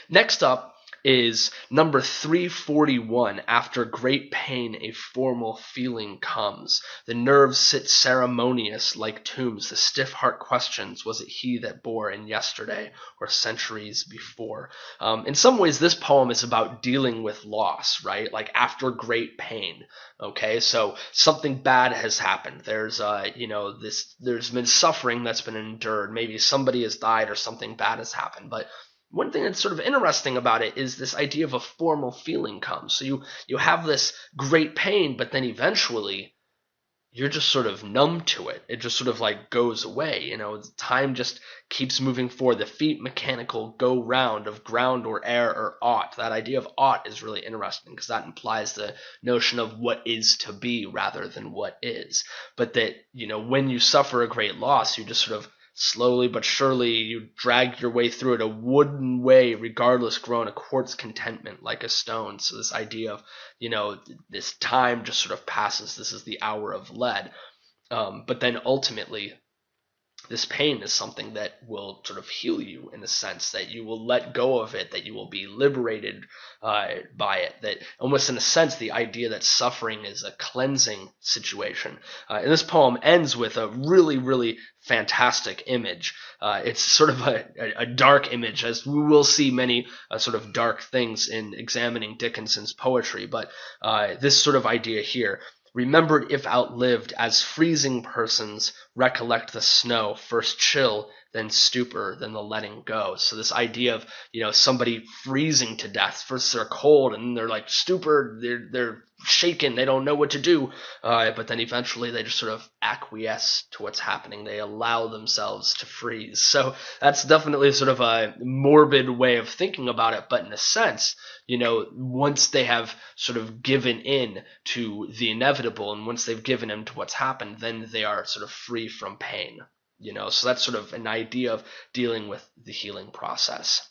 Next up is number 341. After great pain, a formal feeling comes. The nerves sit ceremonious like tombs. The stiff heart questions, was it he that bore in yesterday or centuries before? In some ways, this poem is about dealing with loss, right? Like after great pain. Okay, so something bad has happened. There's been suffering that's been endured. Maybe somebody has died or something bad has happened, but one thing that's sort of interesting about it is this idea of a formal feeling comes. So you have this great pain, but then eventually you're just sort of numb to it. It just sort of like goes away. Time just keeps moving forward. The feet mechanical go round of ground or air or ought. That idea of ought is really interesting because that implies the notion of what is to be rather than what is. But that, when you suffer a great loss, you just sort of slowly but surely you drag your way through it, a wooden way, regardless grown, a quartz contentment like a stone. So this idea of, this time just sort of passes. This is the hour of lead. But then ultimately, this pain is something that will sort of heal you in a sense, that you will let go of it, that you will be liberated by it, that almost in a sense the idea that suffering is a cleansing situation. And this poem ends with a really, really fantastic image. It's sort of a dark image, as we will see many sort of dark things in examining Dickinson's poetry, but this sort of idea here: remembered if outlived, as freezing persons recollect the snow, first chill, then stupor, then the letting go. So this idea of, somebody freezing to death. First they're cold and they're like stupor, they're shaken, they don't know what to do, but then eventually they just sort of acquiesce to what's happening. They allow themselves to freeze. So that's definitely sort of a morbid way of thinking about it, but in a sense, once they have sort of given in to the inevitable, and once they've given in to what's happened, then they are sort of free from pain. So that's sort of an idea of dealing with the healing process.